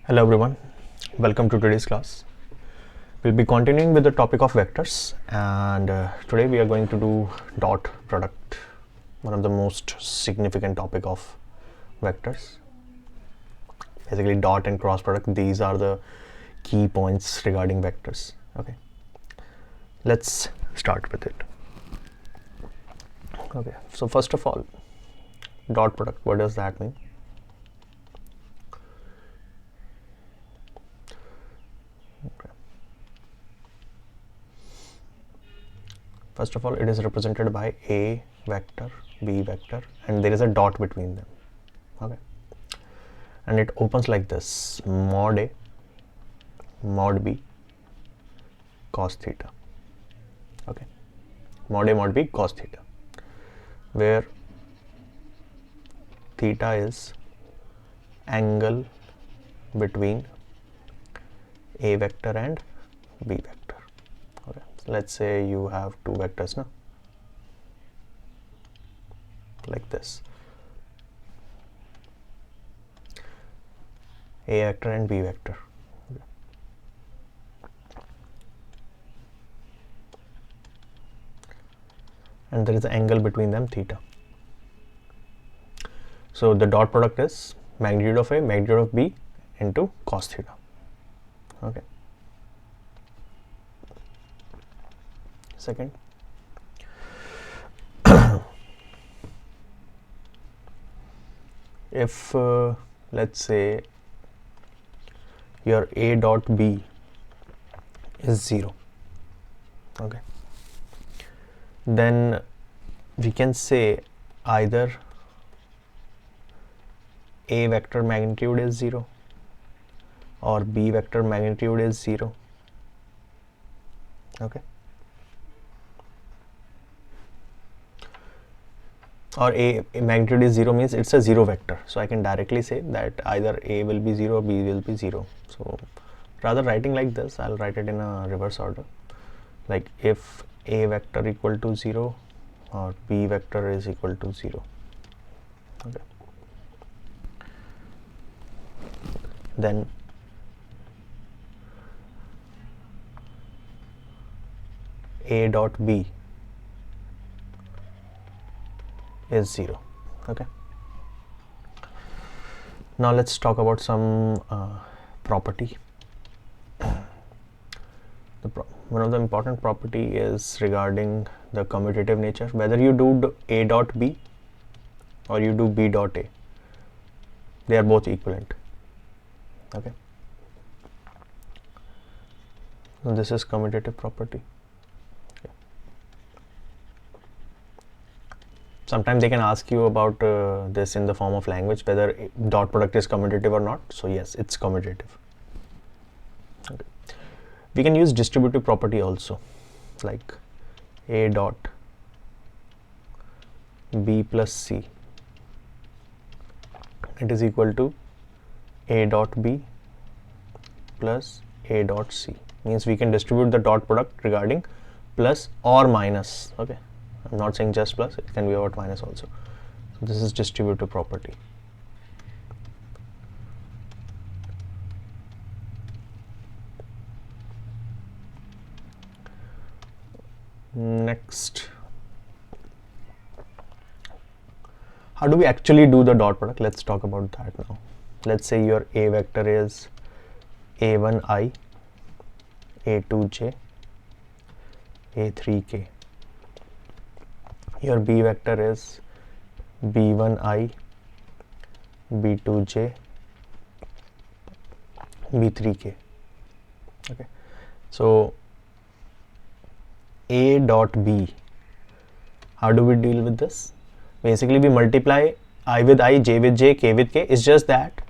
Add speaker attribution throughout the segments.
Speaker 1: Hello everyone, welcome to today's class. We'll be continuing with the topic of vectors, and today we are going to do dot product, one of the most significant topic of vectors. Basically dot and cross product, these are the key points regarding vectors. Okay, let's start with it. Okay, so first of all, dot product, what does that mean? Okay. First of all, it is represented by a vector, b vector, and there is a dot between them. Okay, and it opens like this: mod a, mod b, cos theta. Okay, mod a, mod b, cos theta, where theta is angle between a vector and b vector. Okay, so let's say you have two vectors now, like this, a vector and b vector. Okay. And there is an angle between them, theta. So the dot product is magnitude of a, magnitude of b into cos theta. Okay. Second, if let's say your a dot b is 0, okay, then we can say either a vector magnitude is 0 or b vector magnitude is 0. Okay, or a magnitude is 0 means it's a 0 vector, so I can directly say that either a will be 0 or b will be 0. So rather writing like this, I'll write it in a reverse order, like if a vector equal to 0 or b vector is equal to 0. Okay, then a dot b is 0. Okay, now let's talk about some property. One of the important property is regarding the commutative nature. Whether you do a dot b or you do b dot a, they are both equivalent. Okay, so this is commutative property. Okay. Sometimes they can ask you about this in the form of language, whether dot product is commutative or not. So yes, it's commutative. Okay. We can use distributive property also, like a dot b plus c, it is equal to a dot b plus a dot c. Means we can distribute the dot product regarding plus or minus. Okay, I'm not saying just plus, it can be about minus also. So this is distributive property. Next, how do we actually do the dot product? Let's talk about that now. Let's say your a vector is a1i, a2j, a3k. Your b vector is b1i, b2j, b3k. Okay, so a dot b, how do we deal with this? Basically we multiply I with I, j with j, k with k. It's just that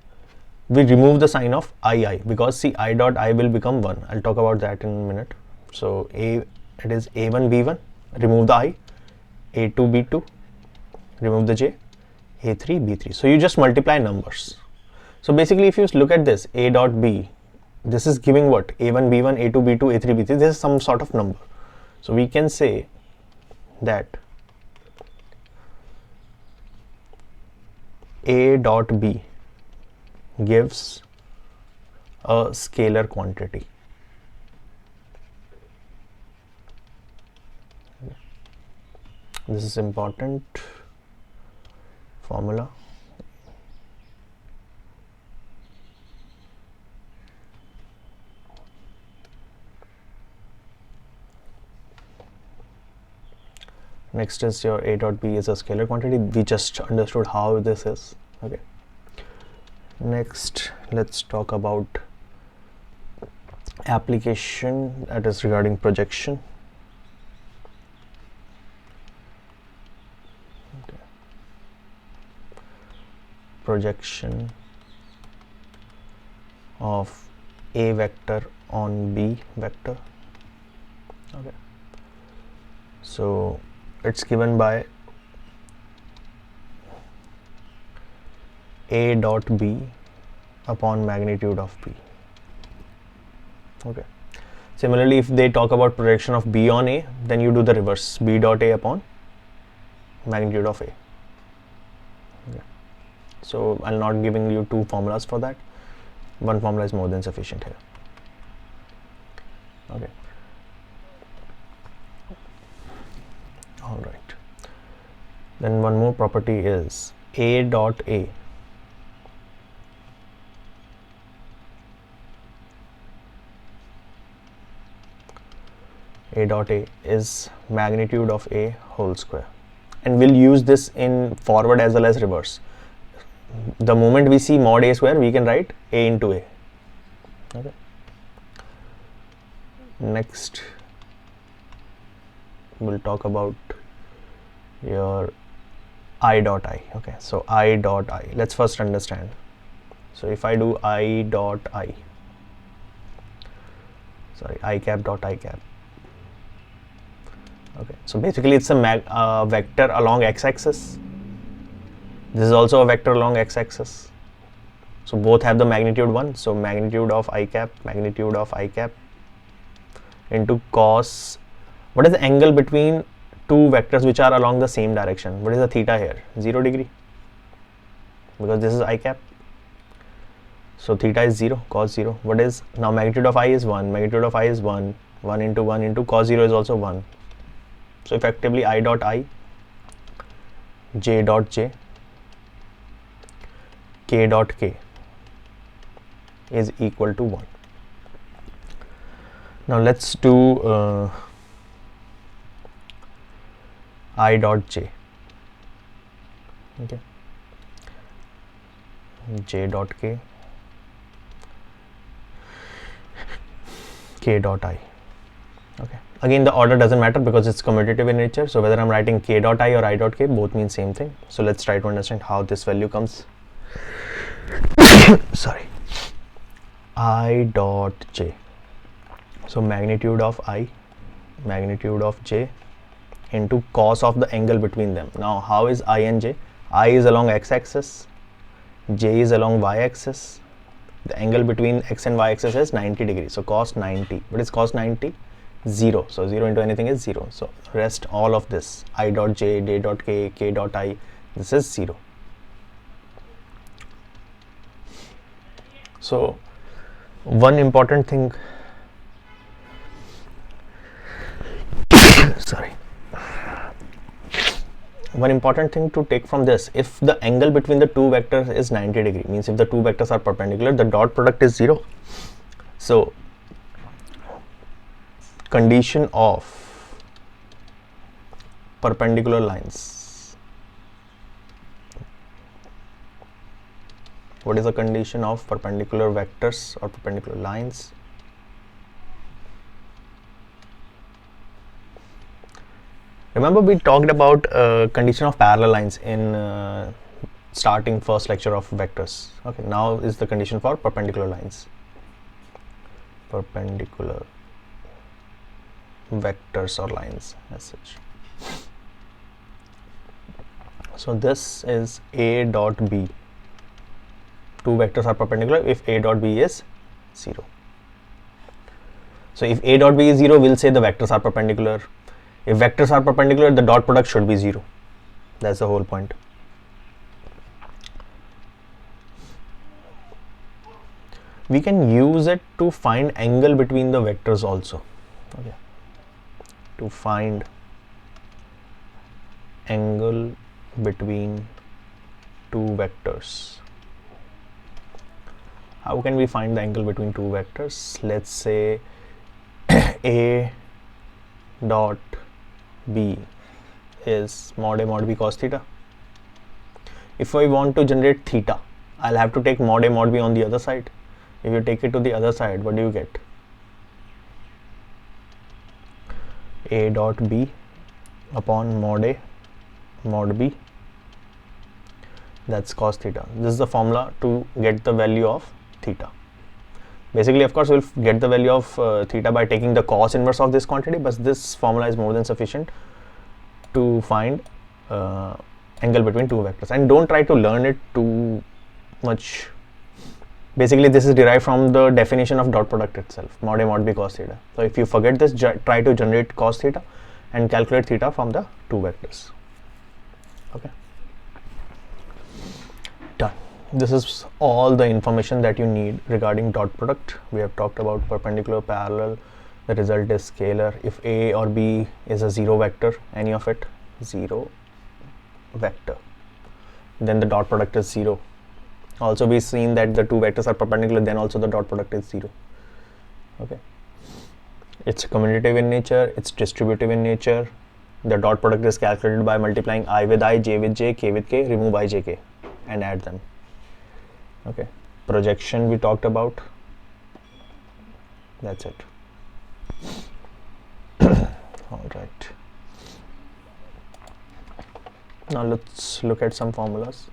Speaker 1: we remove the sign of I, because see, I dot I will become 1. I'll talk about that in a minute. So it is a1 b1, remove the I, a2 b2, remove the j, a3 b3. So you just multiply numbers. So basically if you look at this, a dot b, this is giving what? a1 b1, a2 b2, a3 b3. This is some sort of number. So we can say that a dot b gives a scalar quantity. This is important formula. Next is your A dot B is a scalar quantity. We just understood how this is. Okay. Next, let's talk about application, that is regarding projection. Okay. Projection of A vector on B vector. Okay. So it's given by A dot B upon magnitude of B. Okay. Similarly, if they talk about projection of B on A, then you do the reverse, B dot A upon magnitude of A. Okay. So I'll not giving you two formulas for that. One formula is more than sufficient here. Okay. All right. Then one more property is A dot A dot A is magnitude of A whole square, and we'll use this in forward as well as reverse. The moment we see mod A square, we can write A into A. Okay. Next, we'll talk about your I dot I. Okay, so I dot I, let's first understand. So if I do I dot I, sorry, I cap dot I cap. Okay, so basically it's a vector along x-axis. This is also a vector along x-axis. So both have the magnitude 1. So magnitude of I cap into cos. What is the angle between two vectors which are along the same direction? What is the theta here? 0 degree. Because this is I cap. So theta is 0, cos 0. What is now magnitude of I is 1. Magnitude of I is 1. 1 into cos 0 is also 1. So effectively I dot I, J dot J, K dot K is equal to 1. Now let's do I dot J. Okay. J dot K, K dot I. Okay. Again, the order doesn't matter because it's commutative in nature. So whether I'm writing K dot I or I dot K, both mean same thing. So let's try to understand how this value comes. Sorry. I dot J. So magnitude of I, magnitude of J into cos of the angle between them. Now how is I and J? I is along x-axis, J is along y-axis. The angle between x and y-axis is 90 degrees. So cos 90. What is cos 90? 0. So 0 into anything is 0. So rest all of this, I dot J, J dot K, K dot I, this is 0. So one important thing, sorry, one important thing to take from this, if the angle between the two vectors is 90 degree, means if the two vectors are perpendicular, the dot product is 0. So condition of perpendicular lines. What is the condition of perpendicular vectors or perpendicular lines? Remember we talked about condition of parallel lines in starting first lecture of vectors. Okay, now is the condition for perpendicular lines. Perpendicular vectors or lines as such. So this is A dot B. Two vectors are perpendicular if A dot B is 0. So if A dot B is 0, we'll say the vectors are perpendicular. If vectors are perpendicular, the dot product should be 0. That's the whole point. we can use it to find angle between the vectors also. Okay, to find angle between two vectors. How can we find the angle between two vectors? Let's say A dot B is mod A mod B cos theta. If I want to generate theta, I'll have to take mod A mod B on the other side. If you take it to the other side, what do you get? A dot B upon mod A mod B, that's cos theta. This is the formula to get the value of theta. Basically, of course, we'll get the value of theta by taking the cos inverse of this quantity, but this formula is more than sufficient to find angle between two vectors. And don't try to learn it too much. Basically, this is derived from the definition of dot product itself, mod A mod B cos theta. So if you forget this, try to generate cos theta and calculate theta from the two vectors. Okay, done. This is all the information that you need regarding dot product. We have talked about perpendicular, parallel. The result is scalar. If A or B is a zero vector, any of it, zero vector, then the dot product is zero. Also, we've seen that the two vectors are perpendicular, then also the dot product is zero. Okay, it's commutative in nature, it's distributive in nature. The dot product is calculated by multiplying I with I, j with j, k with k, remove I, j, k and add them. Okay, projection we talked about. That's it. All right. Now let's look at some formulas.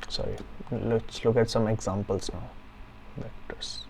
Speaker 1: Sorry, let's look at some examples now. Vectors.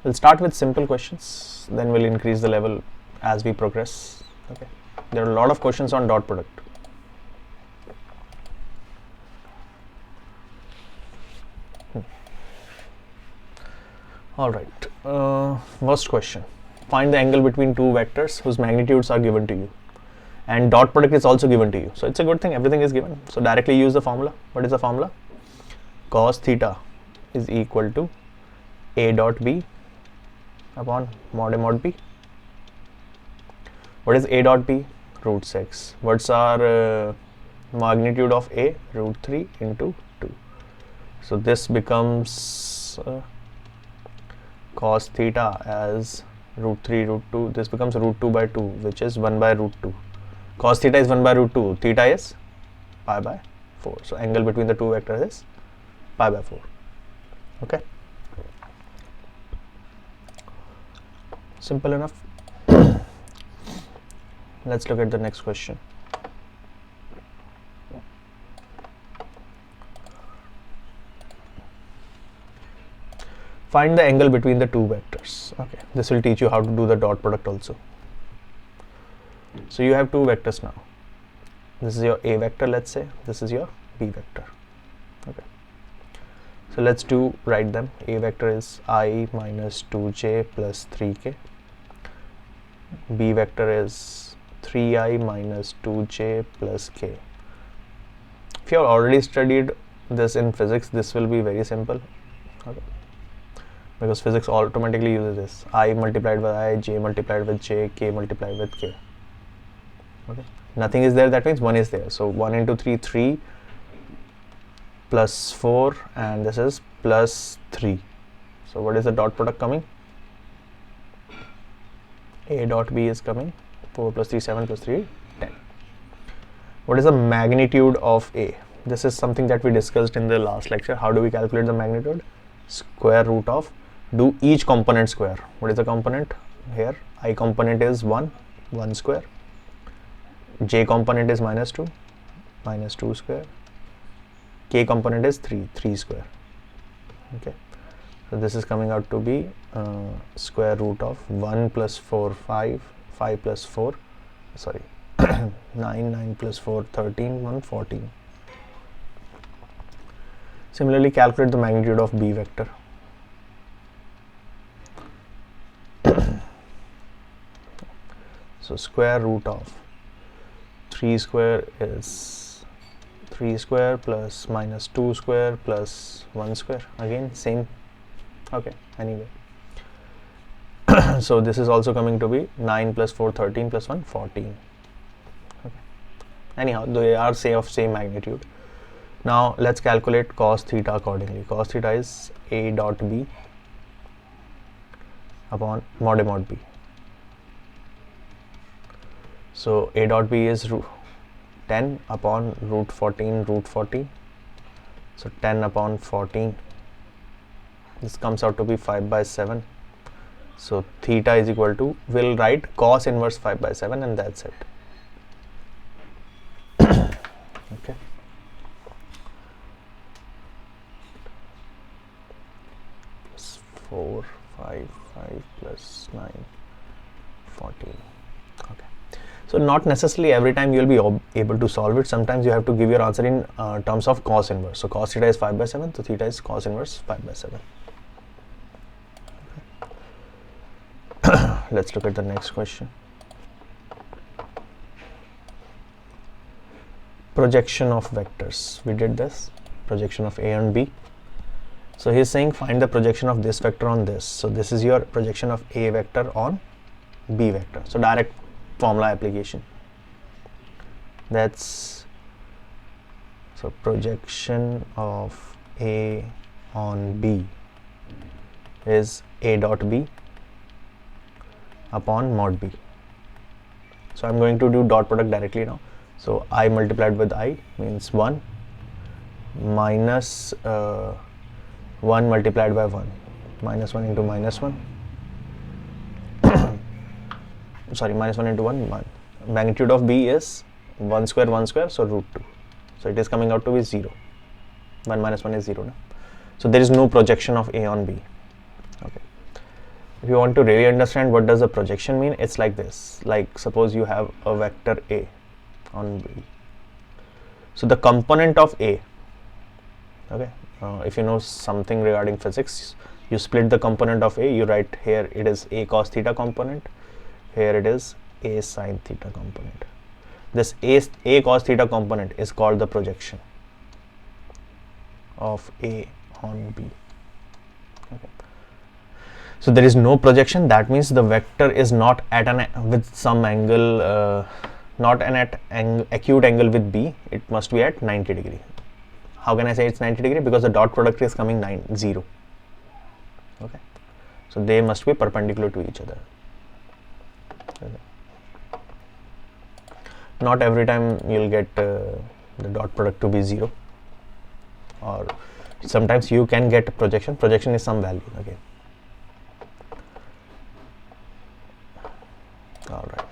Speaker 1: We'll start with simple questions, then we'll increase the level as we progress. Okay, there are a lot of questions on dot product. All right, first question. Find the angle between two vectors whose magnitudes are given to you, and dot product is also given to you. So it's a good thing, everything is given. So directly use the formula. What is the formula? Cos theta is equal to A dot B upon mod A mod B. What is A dot B? Root 6. What's our magnitude of A? Root 3 into 2. So this becomes cos theta as root 3 root 2. This becomes root 2 by 2, which is 1 by root 2. Cos theta is 1 by root 2. Theta is pi by 4. So angle between the two vectors is pi by 4. Okay. Simple enough. Let's look at the next question. Find the angle between the two vectors. Okay, this will teach you how to do the dot product also. So you have two vectors now. This is your A vector, let's say. This is your B vector. Okay. So let's write them. A vector is I minus 2j plus 3k. B vector is 3i minus 2j plus k. If you have already studied this in physics, this will be very simple. Okay. Because physics automatically uses this. I multiplied by I, j multiplied with j, k multiplied with k. Okay. Nothing is there, that means 1 is there. So 1 into 3, 3 plus 4, and this is plus 3. So what is the dot product coming? A dot B is coming 4 plus 3, 7 plus 3, 10. What is the magnitude of A? This is something that we discussed in the last lecture. How do we calculate the magnitude? Square root of, do each component square. What is the component here? I component is 1 square, j component is -2 square, k component is 3 square. Okay, so this is coming out to be square root of 1 plus 4 5 plus 4 sorry 9 plus 4 13 1 14. Similarly, calculate the magnitude of b vector. So square root of 3 square is 3 square plus -2 square plus 1 square, again same. Okay, anyway, so this is also coming to be 9 plus 4 13 plus 1 14. Okay, anyhow they are same magnitude. Now let's calculate cos theta accordingly. Cos theta is a dot b upon mod a mod b. So a dot b is 10 upon root 14 root 40. So 10 upon 14. This comes out to be 5/7. So theta is equal to, we'll write cos inverse 5/7 and that's it. Okay. Plus 4 5 plus 9 14. Okay. So not necessarily every time you will be able to solve it. Sometimes you have to give your answer in terms of cos inverse. So cos theta is 5/7, so theta is cos inverse 5/7. Okay. Let's look at the next question. Projection of vectors. We did this, projection of A and B. So he's saying find the projection of this vector on this. So this is your projection of A vector on B vector. So direct formula application. That's, so projection of A on B is A dot B upon mod B. So I'm going to do dot product directly now. So I multiplied with I means 1 minus 1 multiplied by 1, -1 into -1. Sorry, -1 into 1. Magnitude of B is 1 square, so root 2. So it is coming out to be 0. 1 minus 1 is 0. No? So there is no projection of A on B. Okay. If you want to really understand what does the projection mean, it's like this. Like suppose you have a vector A on B. So the component of A, okay, if you know something regarding physics, you split the component of A, you write here it is A cos theta component, here it is A sin theta component. This A cos theta component is called the projection of A on B. Okay. So there is no projection, that means the vector is not at with some angle, not at acute angle with B, it must be at 90 degree. How can I say it's 90 degree? Because the dot product is coming 0. Okay. So they must be perpendicular to each other. Okay. Not every time you'll get the dot product to be 0, or sometimes you can get projection. Projection is some value. Okay. All right.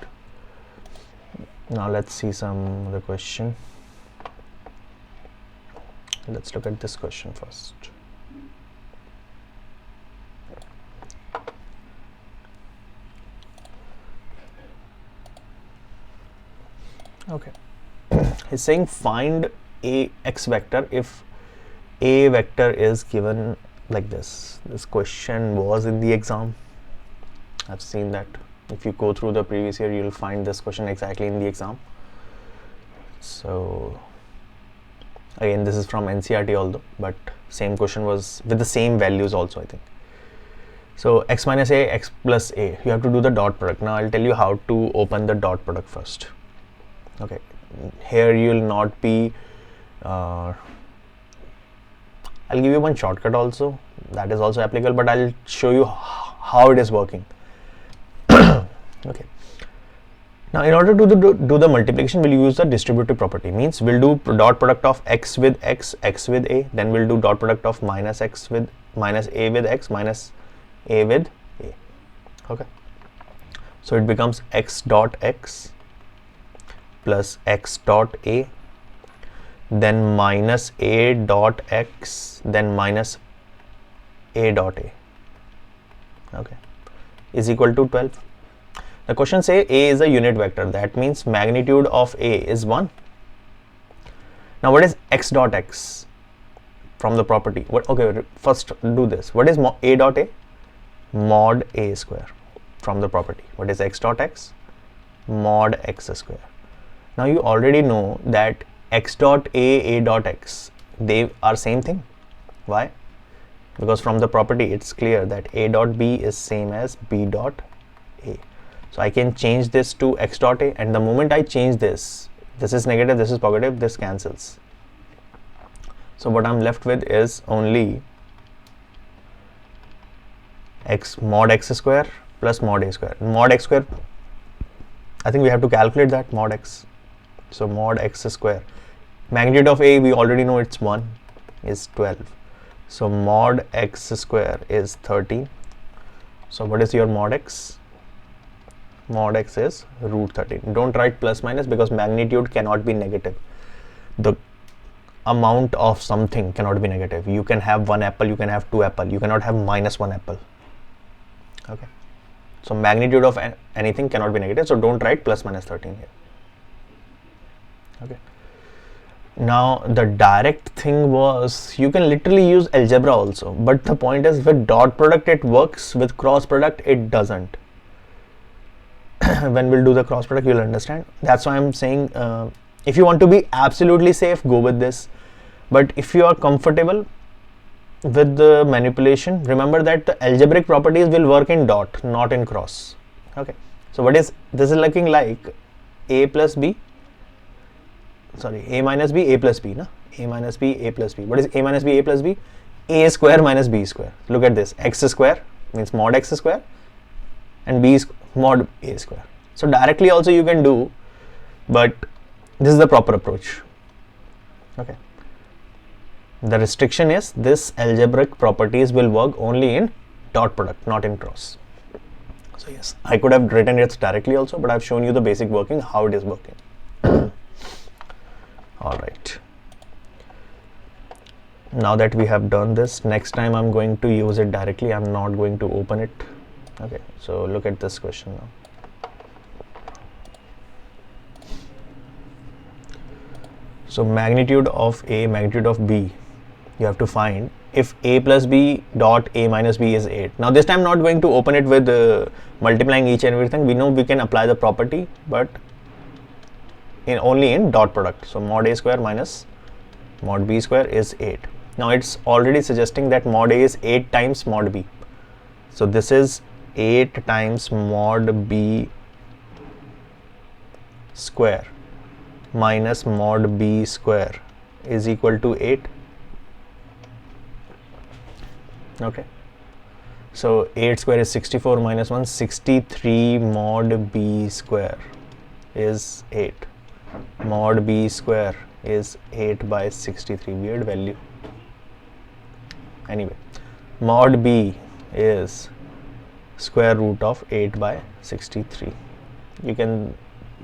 Speaker 1: Now let's see some other question. Let's look at this question first. Okay. He's saying find a x vector if A vector is given like this. This question was in the exam. I've seen that. If you go through the previous year, you'll find this question exactly in the exam. So again, this is from NCERT although, but same question was with the same values also, I think. So x minus a, x plus a, you have to do the dot product. Now I'll tell you how to open the dot product first. Okay, here you will not be, I'll give you one shortcut also, that is also applicable, but I'll show you how it is working. Okay. Now in order to do the multiplication, we'll use the distributive property. Means we'll do dot product of x with x, x with a, then we'll do dot product of minus x with minus a with x, minus a with a. Okay, so it becomes x dot x plus x dot a, then minus a dot x, then minus a dot a. Okay, is equal to 12. The question say a is a unit vector, that means magnitude of a is 1. Now what is x dot x from the property? What? Okay, first do this. What is a dot a? Mod a square from the property. What is x dot x? Mod x square. Now you already know that x dot a dot x, they are same thing. Why? Because from the property it's clear that a dot b is same as b dot a. So I can change this to x dot a, and the moment I change this, this is negative, this is positive, this cancels. So what I'm left with is only x mod x square plus mod a square. Mod x square, I think we have to calculate that, mod x. So mod x square, magnitude of a we already know it's 1, is 12. So mod x square is 13. So what is your mod x? Mod x is root 13. Don't write plus minus because magnitude cannot be negative. The amount of something cannot be negative. You can have 1 apple, you can have 2 apple, you cannot have minus 1 apple. Okay, so magnitude of anything cannot be negative, so don't write plus minus 13 here. Okay, now the direct thing was you can literally use algebra also, but the point is with dot product it works, with cross product it doesn't. When we'll do the cross product you'll understand. That's why I'm saying if you want to be absolutely safe, go with this, but if you are comfortable with the manipulation, remember that the algebraic properties will work in dot, not in cross. Okay, so what is this? Is looking like a plus b, sorry, a minus b, a plus b, na? A minus b, a plus b. What is a minus b, a plus b? A square minus b square. Look at this, x square means mod x square and b mod a square. So directly also you can do, but this is the proper approach. Okay, the restriction is this algebraic properties will work only in dot product, not in cross. So yes, I could have written it directly also, but I've shown you the basic working, how it is working. All right, now that we have done this, next time I'm going to use it directly. I'm not going to open it. Okay, so look at this question now. So magnitude of a, magnitude of b, you have to find if a plus b dot a minus b is 8. Now this time I'm not going to open it with multiplying each and everything. We know we can apply the property, but only in dot product. So mod a square minus mod b square is 8. Now it's already suggesting that mod a is 8 times mod b. So this is 8 times mod b square minus mod b square is equal to 8. Okay, so 8 square is 64 minus 1, 63 mod b square is 8. Mod b square is 8 by 63, weird value. Anyway, mod b is square root of 8 by 63. You can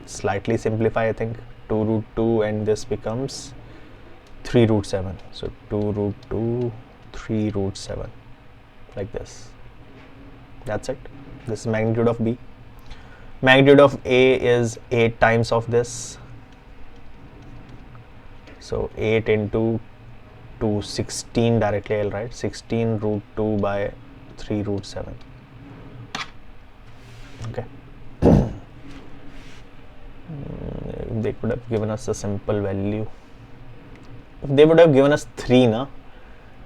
Speaker 1: slightly simplify, I think, 2 root 2, and this becomes 3 root 7. So 2 root 2, 3 root 7, like this. That's it. This is magnitude of b. Magnitude of a is 8 times of this. So 8 into 2, 16 directly I'll write, 16 root 2 by 3 root 7. Okay. They could have given us a simple value. If they would have given us 3, na?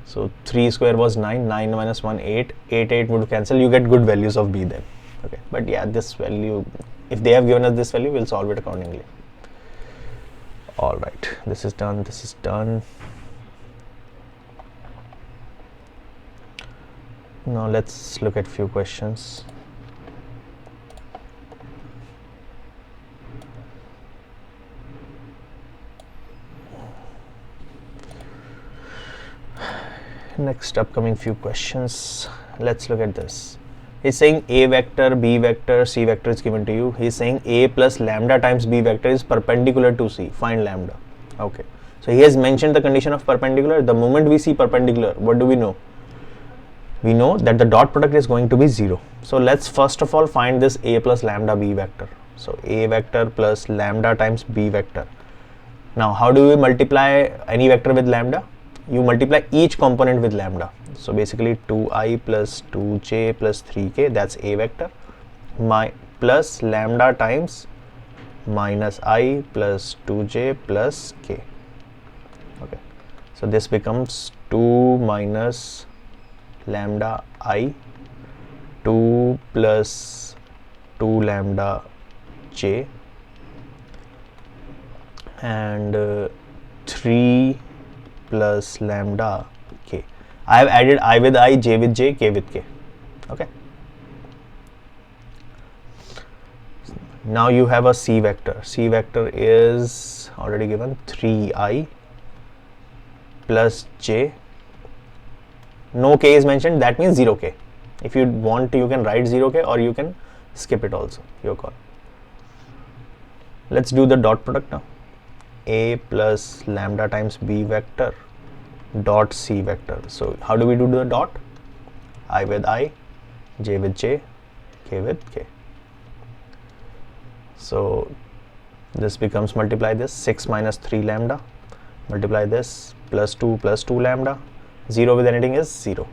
Speaker 1: So 3 square was 9, 9 minus 1, 8, 8, 8 would cancel, you get good values of b then. Okay, but yeah, this value, if they have given us this value, we'll solve it accordingly. Alright, this is done, this is done. Now let's look at few questions. next upcoming few questions. Let's look at this. He's saying a vector, b vector, c vector is given to you. He's saying a plus lambda times b vector is perpendicular to c. Find lambda. Okay. So he has mentioned the condition of perpendicular. The moment we see perpendicular, what do we know? We know that the dot product is going to be 0. So let's first of all find this a plus lambda b vector. So a vector plus lambda times b vector. Now how do we multiply any vector with lambda? You multiply each component with lambda. So basically 2i plus 2j plus 3k, that's a vector, plus lambda times minus I plus 2j plus k. Okay, so this becomes 2 minus lambda I, 2 plus 2 lambda j, and 3 plus lambda k. I have added I with I, j with j, k with k. Okay. Now you have a c vector. C vector is already given, 3i plus j. No k is mentioned, that means 0k. If you want to, you can write 0k or you can skip it also, your call. Let's do the dot product now. A plus lambda times b vector dot c vector. So how do we do the dot? I with I, j with j, k with k. So this becomes, multiply this, 6 minus 3 lambda, multiply this, plus 2 lambda, 0 with anything is 0.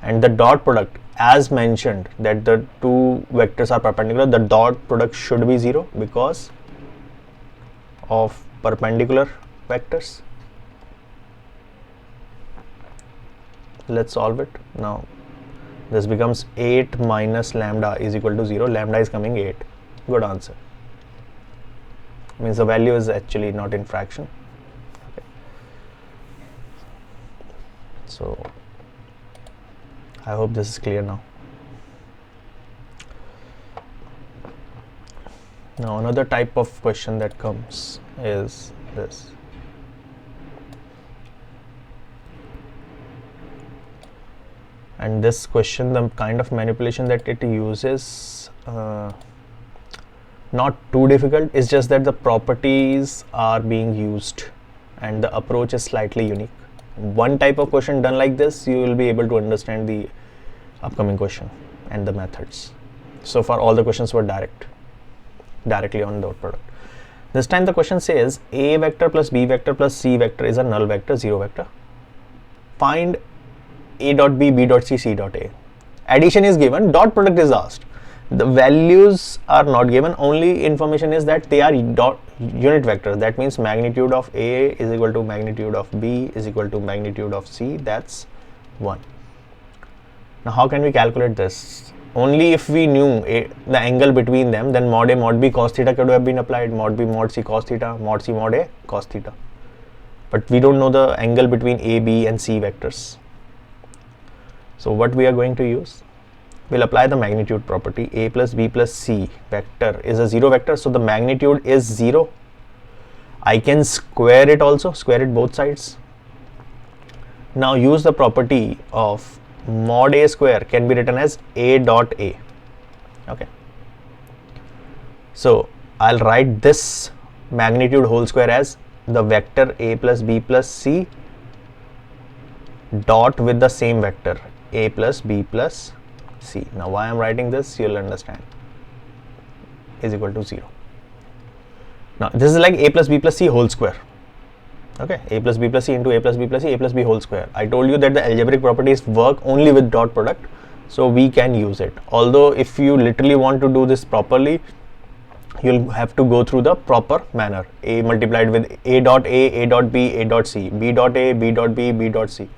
Speaker 1: And the dot product, as mentioned that the two vectors are perpendicular, the dot product should be 0 because of perpendicular vectors. Let's solve it. Now this becomes 8 minus lambda is equal to 0. Lambda is coming 8. Good answer. Means the value is actually not in fraction. Okay. So I hope this is clear now. Now another type of question that comes is this. And this question, the kind of manipulation that it uses, not too difficult. It's just that the properties are being used and the approach is slightly unique. One type of question done like this, you will be able to understand the upcoming question and the methods. So far all the questions were directly on dot product. This time the question says a vector plus b vector plus c vector is a null vector, 0 vector. Find a dot b, b dot c, c dot a. Addition is given, dot product is asked. The values are not given, only information is that they are unit vectors. That means magnitude of a is equal to magnitude of b is equal to magnitude of c, that's 1. Now how can we calculate this? Only if we knew the angle between them, then mod a mod b cos theta could have been applied, mod b mod c cos theta, mod c mod a cos theta. But we don't know the angle between a, b and c vectors. So what we are going to use? We'll apply the magnitude property. A plus b plus c vector is a 0 vector, so the magnitude is 0. I can square it also, square it both sides. Now use the property of mod a square can be written as a dot a. Okay. So I'll write this magnitude whole square as the vector a plus b plus c dot with the same vector a plus b plus c. Now why I'm writing this, you'll understand, is equal to 0. Now this is like a plus b plus c whole square. Okay, a plus b plus c into a plus b plus c, a plus b whole square. I told you that the algebraic properties work only with dot product, so we can use it. Although if you literally want to do this properly, you'll have to go through the proper manner. A multiplied with a dot a dot b, a dot c, b dot a, b dot b, b dot c,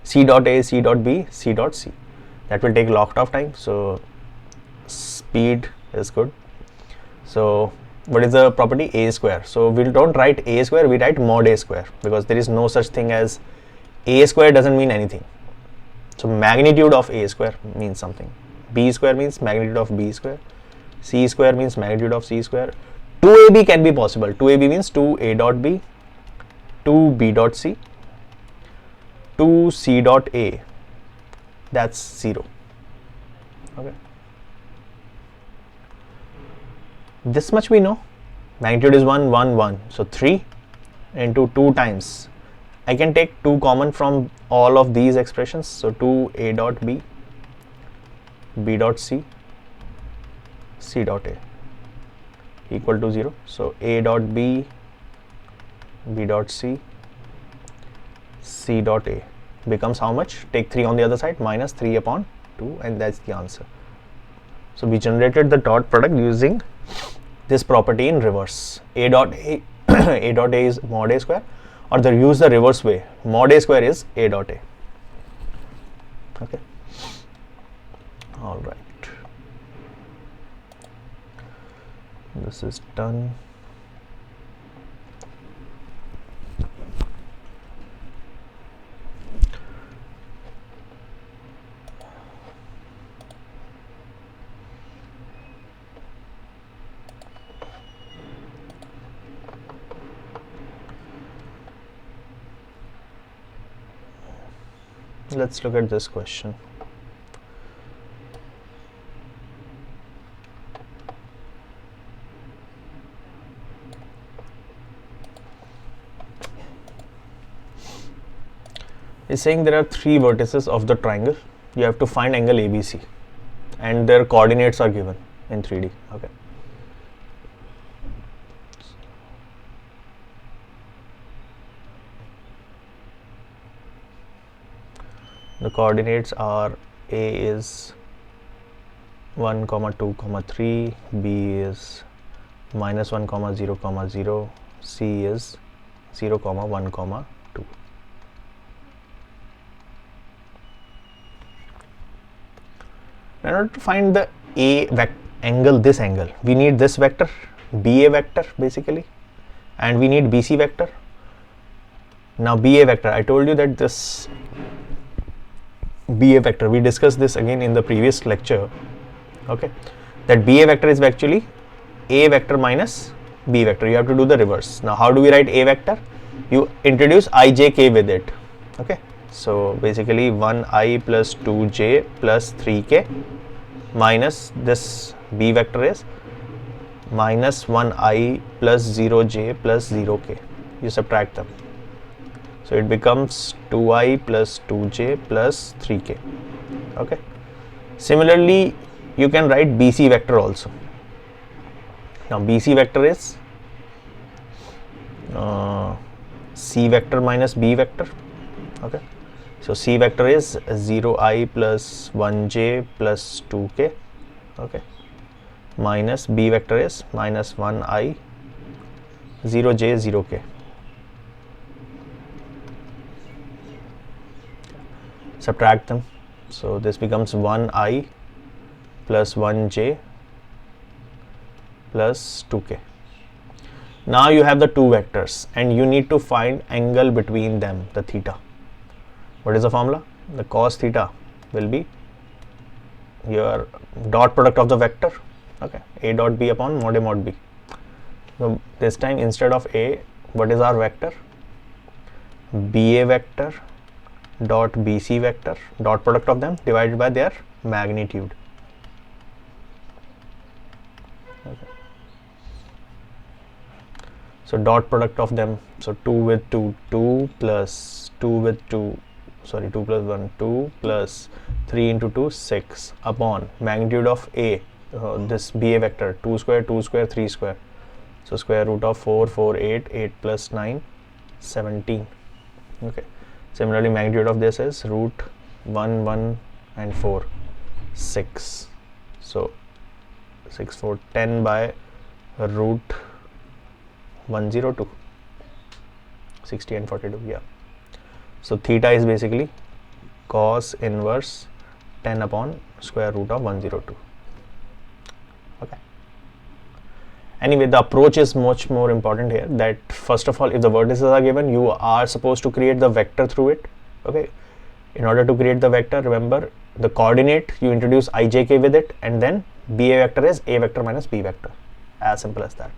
Speaker 1: c dot a, c dot b, c dot c. That will take a lot of time, so speed is good. So what is the property? A square. So we don't write a square, we write mod a square, because there is no such thing as a square doesn't mean anything. So magnitude of a square means something. B square means magnitude of b square. C square means magnitude of c square. 2ab can be possible. 2ab means 2a dot b, 2b dot c. 2 C dot A, that's 0. Okay, this much we know. Magnitude is 1 1 1, so 3 into 2 times. I can take 2 common from all of these expressions, so 2 A dot B, B dot C, C dot A equal to 0. So A dot B, B dot C, C dot A becomes how much? Take 3 on the other side, minus 3 upon 2, and that's the answer. So we generated the dot product using this property in reverse. A dot A A dot A is mod A square, or they use the reverse way. Mod A square is A dot A. Okay. All right. This is done. Let's look at this question. It's saying there are 3 vertices of the triangle. You have to find angle ABC, and their coordinates are given in 3D. Okay. The coordinates are A is 1, 2, 3, B is minus 1, 0, 0, C is 0, 1, 2. In order to find the angle, this angle, we need this vector, BA vector basically, and we need BC vector. Now BA vector, I told you that this BA vector, we discussed this again in the previous lecture, okay, that BA vector is actually A vector minus B vector. You have to do the reverse. Now how do we write A vector? You introduce ijk with it. Okay, so basically 1i plus 2j plus 3k minus this B vector is minus 1i plus 0j plus 0k. You subtract them. So it becomes 2i plus 2j plus 3k. Okay. Similarly, you can write BC vector also. Now BC vector is C vector minus B vector. Okay. So C vector is 0i plus 1j plus 2k. Okay. Minus B vector is minus 1i 0j 0k. Subtract them. So this becomes 1i plus 1j plus 2k. Now you have the two vectors and you need to find angle between them, the theta. What is the formula? The cos theta will be your dot product of the vector. Okay, A dot B upon mod A mod B. So this time instead of A, what is our vector? BA vector dot BC vector, dot product of them divided by their magnitude. Okay. So dot product of them, so 2 with 2, 2 plus 2 with 2, sorry 2 plus 1, 2 plus 3 into 2, 6 upon magnitude of A, this BA vector, 2 square, 2 square, 3 square. So square root of 4, 4, 8, 8 plus 9, 17. Okay. Similarly, magnitude of this is root 1, 1 and 4, 6. So 6, 4, 10 by root 102, 60 and 42, yeah. So theta is basically cos inverse 10 upon square root of 102. Okay. Anyway, the approach is much more important here, that first of all, if the vertices are given, you are supposed to create the vector through it. Okay. In order to create the vector, remember the coordinate, you introduce ijk with it, and then BA vector is A vector minus B vector. As simple as that.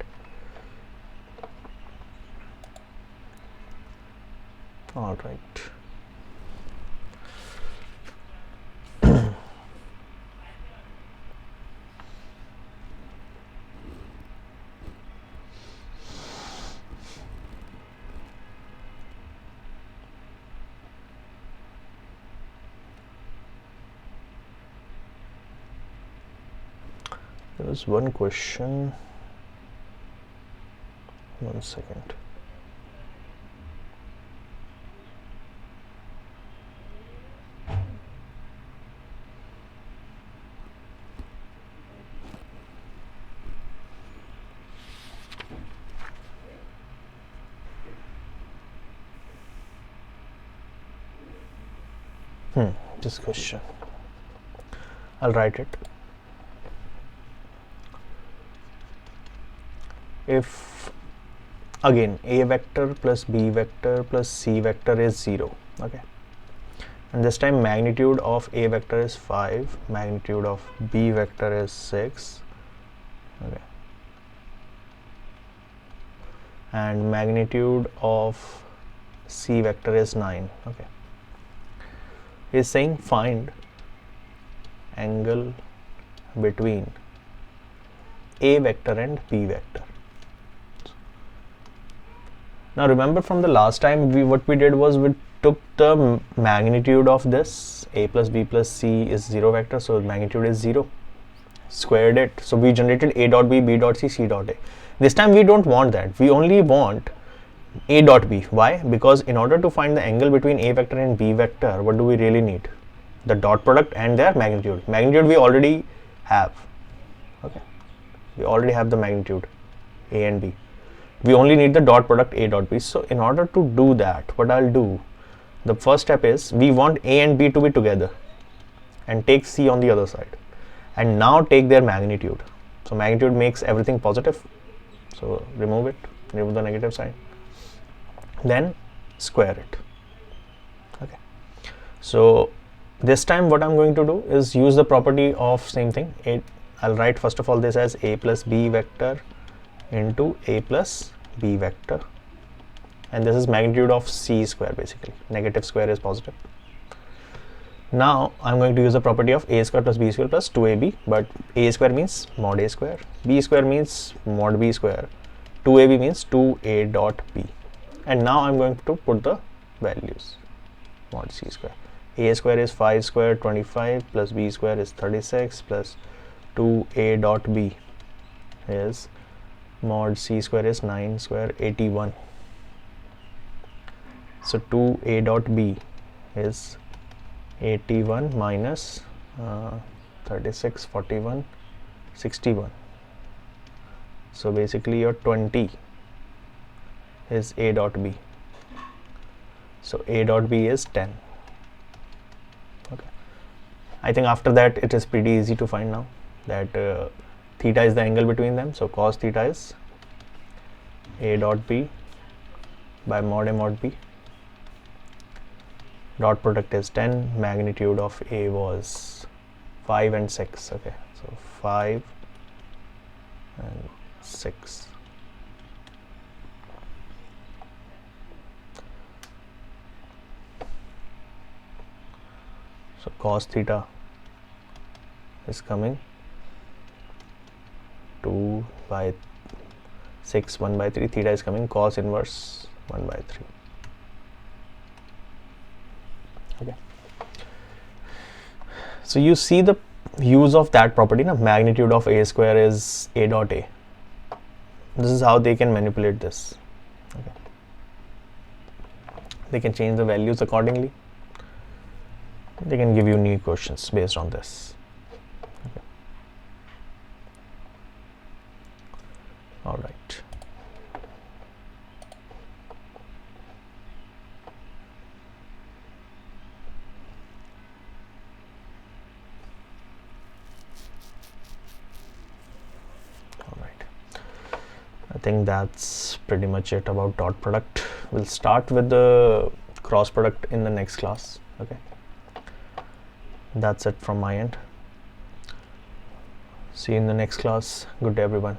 Speaker 1: All right. There was one question. 1 second. This question, I'll write it. If again a vector plus b vector plus c vector is 0, okay, and this time magnitude of a vector is 5, magnitude of b vector is 6, okay, and magnitude of c vector is 9, okay. Is saying find angle between a vector and b vector. Now remember from the last time what we did was we took the magnitude of this a plus b plus c is 0 vector, so magnitude is 0, squared it, so we generated a dot b, b dot c, c dot a. This time we don't want that, we only want a dot b. Why? Because in order to find the angle between a vector and b vector, what do we really need? The dot product and their magnitude. Magnitude we already have, okay, we already have the magnitude a and b. We only need the dot product a dot b. So in order to do that, what I'll do, the first step is we want a and b to be together and take c on the other side, and now take their magnitude. So magnitude makes everything positive, so remove it, remove the negative sign, then square it, okay. So this time what I'm going to do is use the property of same thing. I'll write first of all this as a plus b vector into a plus b vector, and this is magnitude of c square, basically negative square is positive. Now I'm going to use the property of a square plus b square plus 2ab, but a square means mod a square, b square means mod b square, 2ab means 2a dot b. And now I'm going to put the values. Mod c square, a square is 5 square 25 plus b square is 36 plus 2a dot b is mod c square is 9 square 81. So 2a dot b is 81 minus 36, 41, 61. So basically your 20 is a dot b. So a dot b is 10. Okay. I think after that it is pretty easy to find now that theta is the angle between them. So cos theta is a dot b by mod a mod b. Dot product is 10. Magnitude of a was 5 and 6. Okay. So 5 and 6. So cos theta is coming 2 by 6, 1 by 3. Theta is coming cos inverse 1 by 3. Okay. So you see the use of that property, na? Magnitude of a square is a dot a. This is how they can manipulate this. Okay. They can change the values accordingly. They can give you new questions based on this. Okay. All right. All right. I think that's pretty much it about dot product. We'll start with the cross product in the next class. Okay. That's it from my end. See you in the next class. Good day, everyone.